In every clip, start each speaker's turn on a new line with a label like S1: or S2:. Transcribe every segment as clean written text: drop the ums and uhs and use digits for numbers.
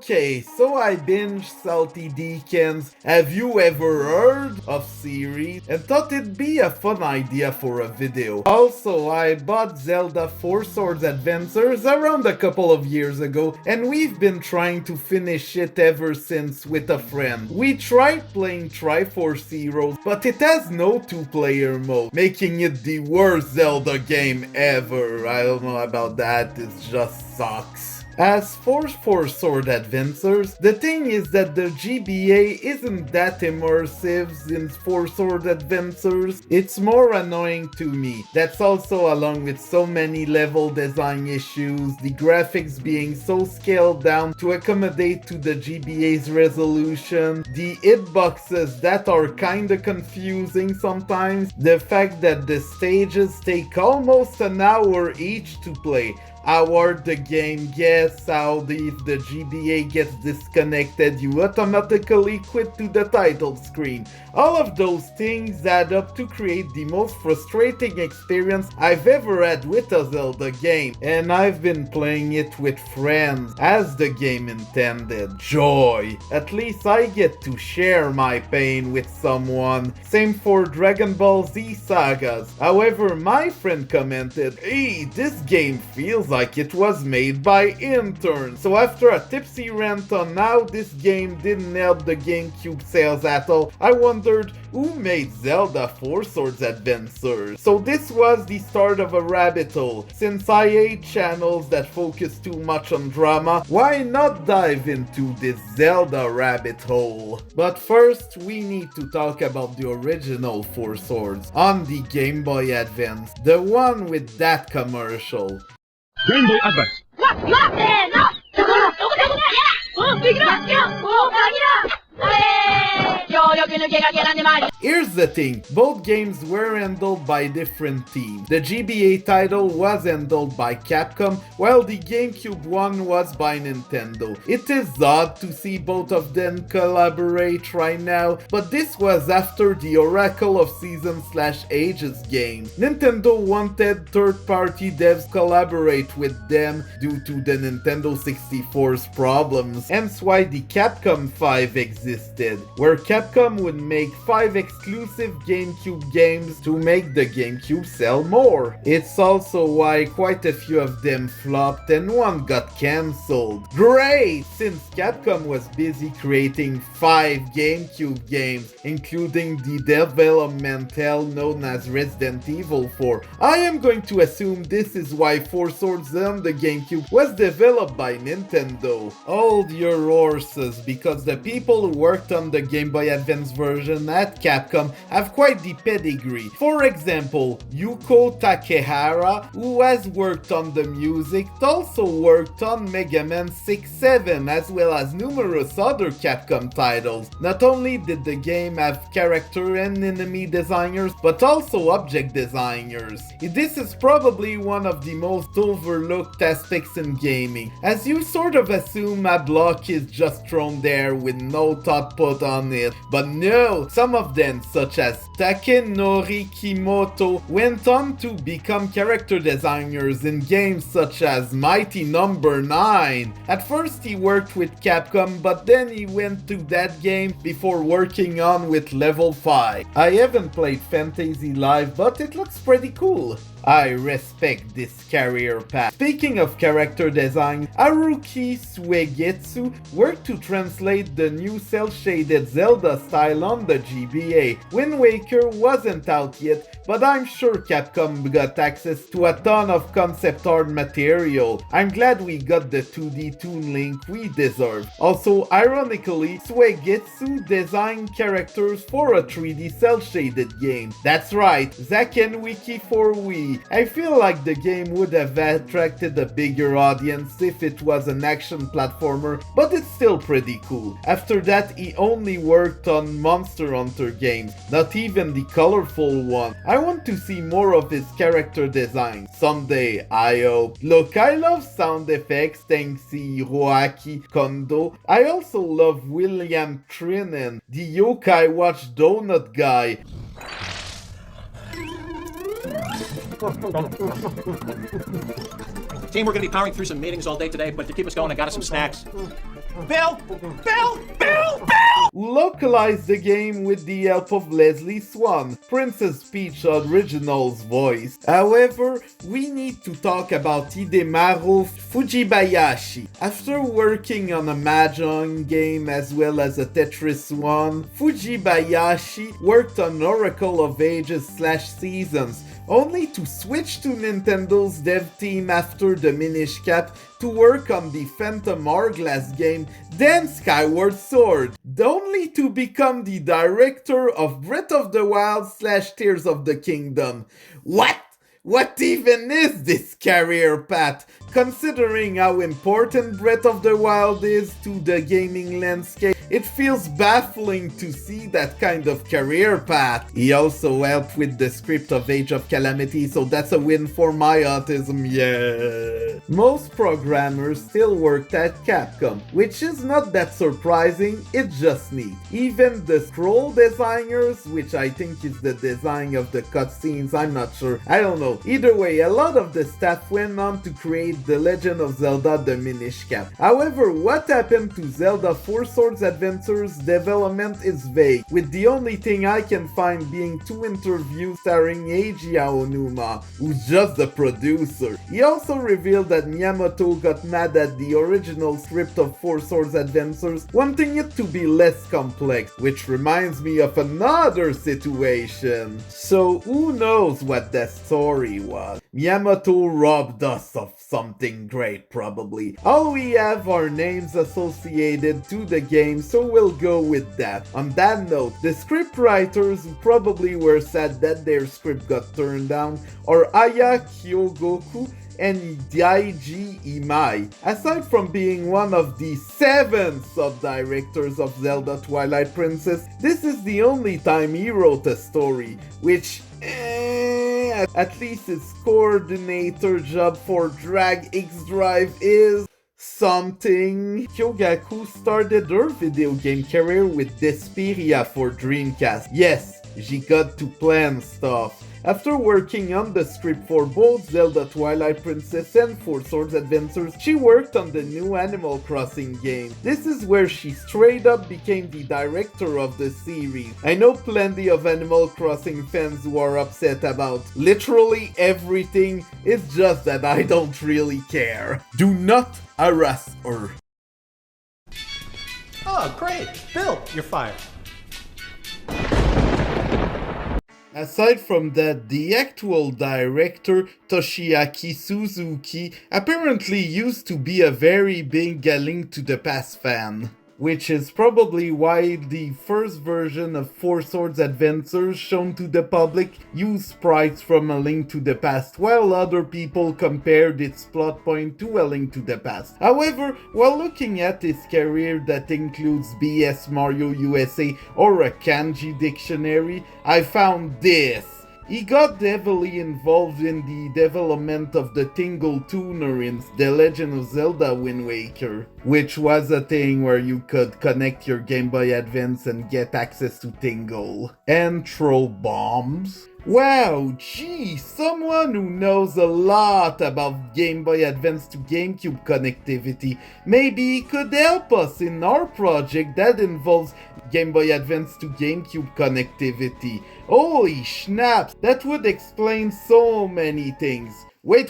S1: Okay, so I binged Salty Deacons, Have You Ever Heard of series, and thought it'd be a fun idea for a video. Also, I bought Zelda Four Swords Adventures around a couple of years ago, and we've been trying to finish it ever since with a friend. We tried playing Triforce Heroes, but it has no two-player mode, making it the worst Zelda game ever. I don't know about that, it just sucks. As for Four Sword Adventures, the thing is that the GBA isn't that immersive in Four Sword Adventures. It's more annoying to me. That's also along with so many level design issues, the graphics being so scaled down to accommodate to the GBA's resolution, the hitboxes that are kinda confusing sometimes, the fact that the stages take almost an hour each to play. How hard the game gets, how if the GBA gets disconnected, you automatically quit to the title screen. All of those things add up to create the most frustrating experience I've ever had with a Zelda game. And I've been playing it with friends, as the game intended. Joy! At least I get to share my pain with someone. Same for Dragon Ball Z sagas. However, my friend commented, "Hey, this game feels like it was made by interns." So after a tipsy rant on how this game didn't help the Gamecube sales at all, I wondered who made Zelda Four Swords Adventures. So this was the start of a rabbit hole. Since I hate channels that focus too much on drama, why not dive into this Zelda rabbit hole? But first, we need to talk about the original Four Swords on the Game Boy Advance, the one with that commercial.
S2: Game Boy Advance.
S1: Here's the thing, both games were handled by different teams. The GBA title was handled by Capcom, while the GameCube one was by Nintendo. It is odd to see both of them collaborate right now, but this was after the Oracle of Seasons/Ages game. Nintendo wanted third-party devs collaborate with them due to the Nintendo 64's problems, hence why the Capcom 5 existed, where Capcom would make 5 exclusive GameCube games to make the GameCube sell more. It's also why quite a few of them flopped and one got cancelled. Great! Since Capcom was busy creating 5 GameCube games, including the development hell known as Resident Evil 4, I am going to assume this is why Four Swords on the GameCube was developed by Nintendo. Hold your horses, because the people who worked on the Game Boy Advance version at Capcom have quite the pedigree. For example, Yuko Takehara, who has worked on the music, also worked on Mega Man 6-7 as well as numerous other Capcom titles. Not only did the game have character and enemy designers, but also object designers. This is probably one of the most overlooked aspects in gaming, as you sort of assume a block is just thrown there with no thought put on it. But no, some of them, such as Takenori Kimoto, went on to become character designers in games such as Mighty Number 9. At first he worked with Capcom, but then he went to that game before working on with Level 5. I haven't played Fantasy Live, but it looks pretty cool. I respect this career path. Speaking of character design, Haruki Suegetsu worked to translate the new cel-shaded Zelda style on the GBA. Wind Waker wasn't out yet, but I'm sure Capcom got access to a ton of concept art material. I'm glad we got the 2D Toon Link we deserve. Also, ironically, Suegetsu designed characters for a 3D cel-shaded game. That's right, Zack and Wiki for Wii. I feel like the game would have attracted a bigger audience if it was an action platformer, but it's still pretty cool. After that, he only worked on Monster Hunter games, not even the colorful one. I want to see more of his character design. Someday, I hope. Look, I love sound effects, thanks to Hiroaki Kondo. I also love William Trinan, the Yokai Watch Donut guy.
S3: Team, we're going to be powering through some meetings all day today, but to keep us going, I got us some snacks.
S2: Bill!
S1: Who localized the game with the help of Leslie Swan, Princess Peach Original's voice. However, we need to talk about Hidemaru Fujibayashi. After working on a Mahjong game as well as a Tetris 1, Fujibayashi worked on Oracle of Ages/Seasons, only to switch to Nintendo's dev team after the Minish Cap to work on the Phantom Hourglass game, then Skyward Sword, only to become the director of Breath of the Wild/Tears of the Kingdom. What? What even is this career path, considering how important Breath of the Wild is to the gaming landscape? It feels baffling to see that kind of career path. He also helped with the script of Age of Calamity, so that's a win for my autism, yeah. Most programmers still worked at Capcom, which is not that surprising, it's just neat. Even the scroll designers, which I think is the design of the cutscenes, I'm not sure, I don't know. Either way, a lot of the staff went on to create The Legend of Zelda The Minish Cap. However, what happened to Zelda Four Swords Adventure's development is vague, with the only thing I can find being 2 interviews starring Eiji Aonuma, who's just the producer. He also revealed that Miyamoto got mad at the original script of Four Swords Adventures, wanting it to be less complex, which reminds me of another situation. So who knows what that story was? Miyamoto robbed us of something great, probably. All we have are names associated to the game, so we'll go with that. On that note, the script writers who probably were sad that their script got turned down are Aya Kyogoku and Daiji Imai. Aside from being one of the 7 sub-directors of Zelda Twilight Princess, this is the only time he wrote a story, which at least his coordinator job for Drag X Drive is something. Kyogaku started her video game career with Desperia for Dreamcast. Yes, she got to plan stuff. After working on the script for both Zelda Twilight Princess and Four Swords Adventures, she worked on the new Animal Crossing game. This is where she straight up became the director of the series. I know plenty of Animal Crossing fans who are upset about literally everything, it's just that I don't really care. Do not harass her.
S2: Oh, great. Bill, you're fired.
S1: Aside from that, the actual director, Toshiaki Suzuki, apparently used to be a very big A Link to the Past fan. Which is probably why the first version of Four Swords Adventures shown to the public used sprites from A Link to the Past, while other people compared its plot point to A Link to the Past. However, while looking at his career that includes BS Mario USA or a kanji dictionary, I found this. He got heavily involved in the development of the Tingle Tuner in The Legend of Zelda Wind Waker, which was a thing where you could connect your Game Boy Advance and get access to Tingle. And throw bombs. Wow, gee, someone who knows a lot about Game Boy Advance to GameCube connectivity maybe could help us in our project that involves Game Boy Advance to GameCube connectivity. Holy snaps, that would explain so many things. Wait.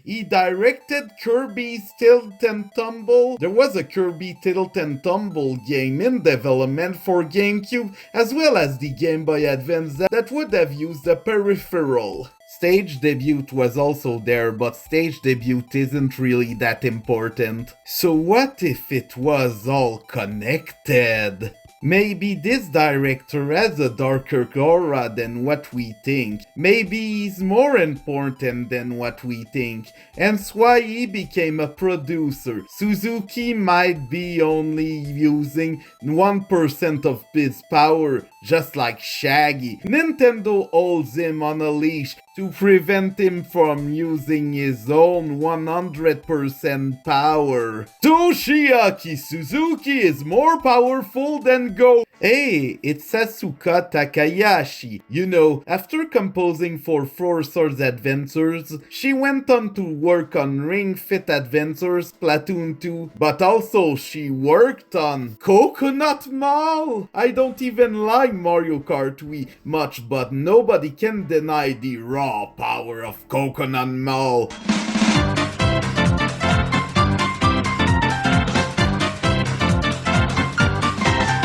S1: He directed Kirby's Tilt and Tumble. There was a Kirby Tilt and Tumble game in development for GameCube, as well as the Game Boy Advance that would have used a peripheral. Stage Debut was also there, but Stage Debut isn't really that important. So what if it was all connected? Maybe this director has a darker aura than what we think. Maybe he's more important than what we think, hence why he became a producer. Suzuki might be only using 1% of his power, just like Shaggy. Nintendo holds him on a leash to prevent him from using his own 100% power. Toshiaki Suzuki is more powerful than Go. Hey, it's Asuka Takayashi. You know, after composing for Four Swords Adventures, she went on to work on Ring Fit Adventures, Splatoon 2, but also she worked on Coconut Mall! I don't even like Mario Kart Wii much, but nobody can deny the raw power of Coconut Mall.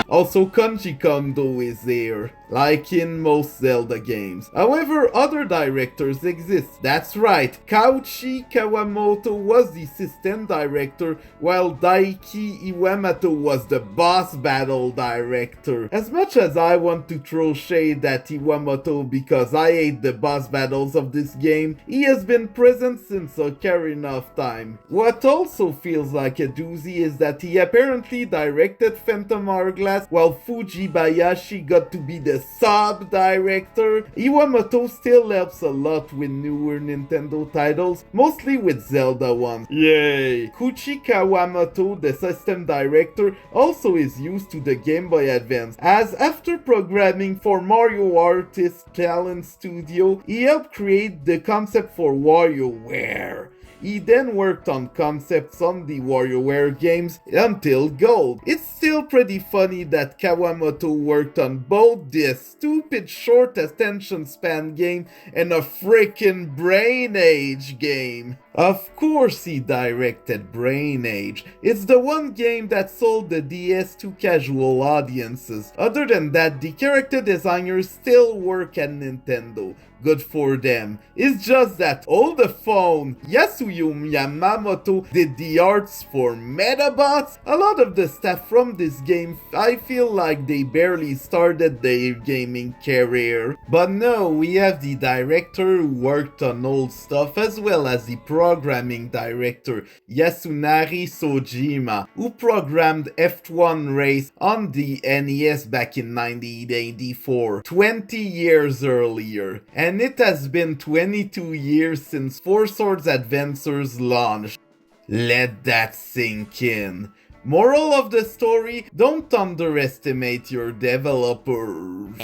S1: Also, Konji Kondo is there, like in most Zelda games. However, other directors exist. That's right, Kauchi Kawamoto was the assistant director, while Daiki Iwamato was the boss battle director. As much as I want to throw shade at Iwamato because I hate the boss battles of this game, he has been present since Ocarina of Time. What also feels like a doozy is that he apparently directed Phantom Hourglass while Fujibayashi got to be the sub-director. Iwamato still helps a lot with newer Nintendo titles, mostly with Zelda ones. Yay! Kuchi Kawamoto, the system director, also is used to the Game Boy Advance, as after programming for Mario Artist Talent Studio, he helped create the concept for WarioWare. He then worked on concepts on the WarioWare games until Gold. It's still pretty funny that Kawamoto worked on both this stupid short attention span game and a freaking Brain Age game. Of course he directed Brain Age. It's the one game that sold the DS to casual audiences. Other than that, the character designers still work at Nintendo. Good for them. It's just that hold the phone, Yasuyo Yamamoto did the arts for Metabots. A lot of the staff from this game, I feel like they barely started their gaming career. But no, we have the director who worked on old stuff as well as the programming director, Yasunari Sojima, who programmed F1 Race on the NES back in 1984, 20 years earlier. And it has been 22 years since Four Swords Adventures launched. Let that sink in. Moral of the story, don't underestimate your developers.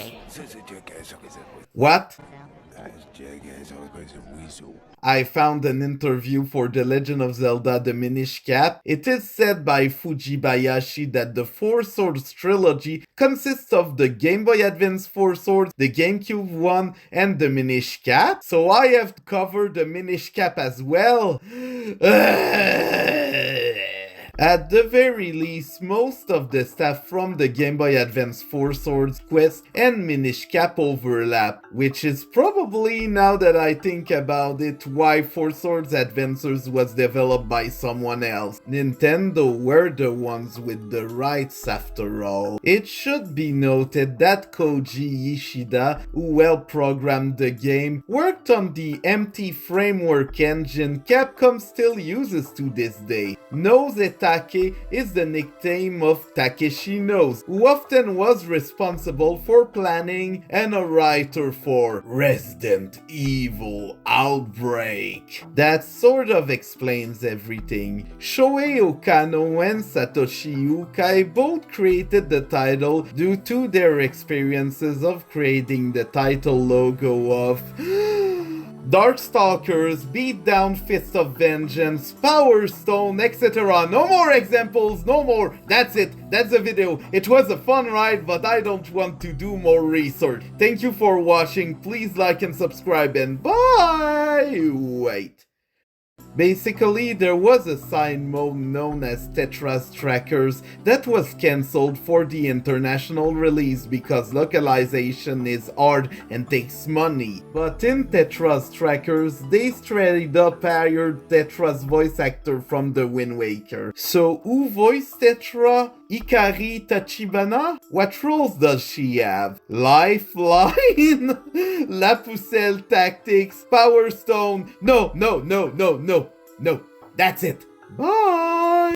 S1: What? I found an interview for The Legend of Zelda The Minish Cap. It is said by Fujibayashi that the Four Swords trilogy consists of the Game Boy Advance Four Swords, the Gamecube one, and the Minish Cap. So I have to cover the Minish Cap as well. At the very least, most of the staff from the Game Boy Advance Four Swords Quest and Minish Cap overlap, which is probably, now that I think about it, why Four Swords Adventures was developed by someone else. Nintendo were the ones with the rights after all. It should be noted that Koji Ishida, who helped program the game, worked on the empty framework engine Capcom still uses to this day. Nose Take is the nickname of Takeshi Nose, who often was responsible for planning and a writer for Resident Evil Outbreak. That sort of explains everything. Shohei Okano and Satoshi Ukai both created the title due to their experiences of creating the title logo of Darkstalkers, Beatdown, Fist of Vengeance, Power Stone, etc. No more examples, no more. That's it. That's the video. It was a fun ride, but I don't want to do more research. Thank you for watching. Please like and subscribe and bye! Wait. Basically, there was a side mode known as Tetra's Trackers that was cancelled for the international release because localization is hard and takes money. But in Tetra's Trackers, they straight up hired Tetra's voice actor from the Wind Waker. So who voiced Tetra? Ikari Tachibana? What roles does she have? Lifeline? La Pucelle Tactics? Power Stone? No. That's it. Bye!